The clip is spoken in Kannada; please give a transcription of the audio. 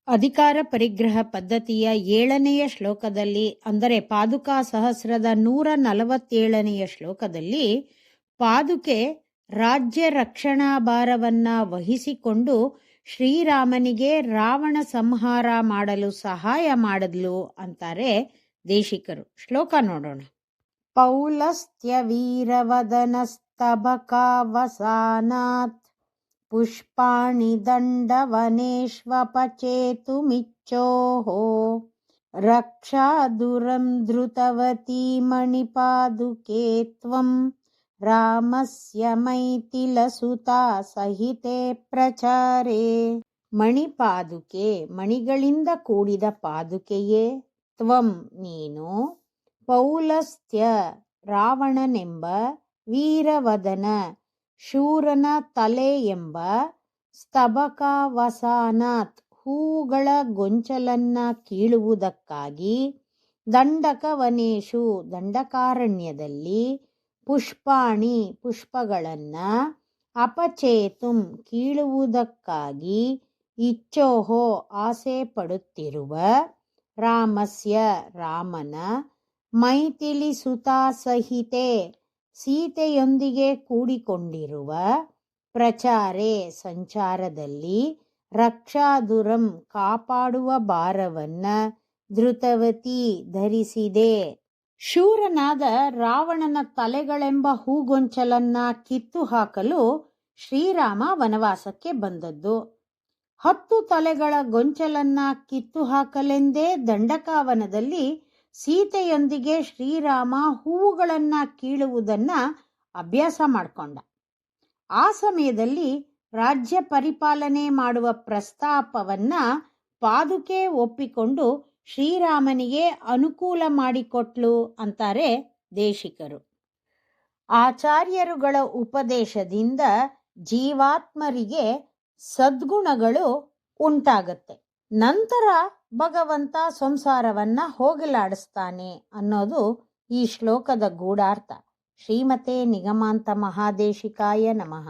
ಅಧಿಕಾರ ಪರಿಗ್ರಹ ಪದ್ಧತಿಯ 7ನೆಯ ಶ್ಲೋಕದಲ್ಲಿ, ಅಂದರೆ ಪಾದುಕಾ ಸಹಸ್ರದ 147ನೆಯ ಶ್ಲೋಕದಲ್ಲಿ, ಪಾದುಕೆ ರಾಜ್ಯ ರಕ್ಷಣಾ ಭಾರವನ್ನ ವಹಿಸಿಕೊಂಡು ಶ್ರೀರಾಮನಿಗೆ ರಾವಣ ಸಂಹಾರ ಮಾಡಲು ಸಹಾಯ ಮಾಡಲು ಅಂತಾರೆ ದೇಶಿಕರು. ಶ್ಲೋಕ ನೋಡೋಣ. ಪೌಲಸ್ತ್ಯ ವೀರವದನಸ್ತಬಕಾವಸಾನಾತ್ ಪುಷ್ಪಾಣಿ ದಂಡವನೇಷ್ವಪಚೇತುಮಿಚ್ಚೋಃ ರಕ್ಷಾದುರಂ ಧೃತವತೀ ಮಣಿಪಾದುಕೆ ತ್ವಂ ರಾಮಸ್ಯ ಮೈಥಿಲಸುತಾ ಸಹಿತೆ ಪ್ರಚಾರೇ. ಮಣಿಪಾದುಕೆ, ಮಣಿಗಳಿಂದ ಕೂಡಿದ ಪಾದುಕೆಯೇ, ತ್ವಂ ನೀನು, ಪೌಲಸ್ತ್ಯ ರಾವಣನೆಂಬ, ವೀರವದನ ಶೂರನ ತಲೆ ಎಂಬ, ಸ್ತಬಕಾವಸಾನಾತ್ ಹೂಗಳ ಗೊಂಚಲನ್ನ ಕೀಳುವುದಕ್ಕಾಗಿ, ದಂಡಕವನೇಶು ದಂಡಕಾರಣ್ಯದಲ್ಲಿ, ಪುಷ್ಪಾಣಿ ಪುಷ್ಪಗಳನ್ನ, ಅಪಚೇತುಂ ಕೀಳುವುದಕ್ಕಾಗಿ, ಇಚ್ಛೋಹೋ ಆಸೆ ಪಡುತ್ತಿರುವ, ರಾಮಸ್ಯ ರಾಮನ, ಮೈಥಿಲಿ ಸುತಾ ಸಹಿತೆ ಸೀತೆಯೊಂದಿಗೆ ಕೂಡಿಕೊಂಡಿರುವ, ಪ್ರಚಾರೇ ಸಂಚಾರದಲ್ಲಿ, ರಕ್ಷಾದುರಂ ಕಾಪಾಡುವ ಭಾರವನ್ನ, ಧೃತವತಿ ಧರಿಸಿದೆ. ಶೂರನಾದ ರಾವಣನ ತಲೆಗಳೆಂಬ ಹೂಗೊಂಚಲನ್ನ ಕಿತ್ತು ಹಾಕಲು ಶ್ರೀರಾಮ ವನವಾಸಕ್ಕೆ ಬಂದದ್ದು. 10 ತಲೆಗಳ ಗೊಂಚಲನ್ನ ಕಿತ್ತು ಹಾಕಲೆಂದೇ ದಂಡಕಾವನದಲ್ಲಿ ಸೀತೆಯೊಂದಿಗೆ ಶ್ರೀರಾಮ ಹೂವುಗಳನ್ನ ಕೀಳುವುದನ್ನ ಅಭ್ಯಾಸ ಮಾಡಿಕೊಂಡ. ಆ ಸಮಯದಲ್ಲಿ ರಾಜ್ಯ ಪರಿಪಾಲನೆ ಮಾಡುವ ಪ್ರಸ್ತಾಪವನ್ನ ಪಾದುಕೆ ಒಪ್ಪಿಕೊಂಡು ಶ್ರೀರಾಮನಿಗೆ ಅನುಕೂಲ ಮಾಡಿಕೊಟ್ಲು ಅಂತಾರೆ ದೇಶಿಕರು. ಆಚಾರ್ಯರುಗಳ ಉಪದೇಶದಿಂದ ಜೀವಾತ್ಮರಿಗೆ ಸದ್ಗುಣಗಳು ಉಂಟಾಗತ್ತೆ. ನಂತರ ಭಗವಂತ ಸಂಸಾರವನ್ನ ಹೋಗಲಾಡಿಸ್ತಾನೆ ಅನ್ನೋದು ಈ ಶ್ಲೋಕದ ಗೂಢಾರ್ಥ. ಶ್ರೀಮತೆ ನಿಗಮಾಂತ ಮಹಾದೇಶಿಕಾಯ ನಮಃ.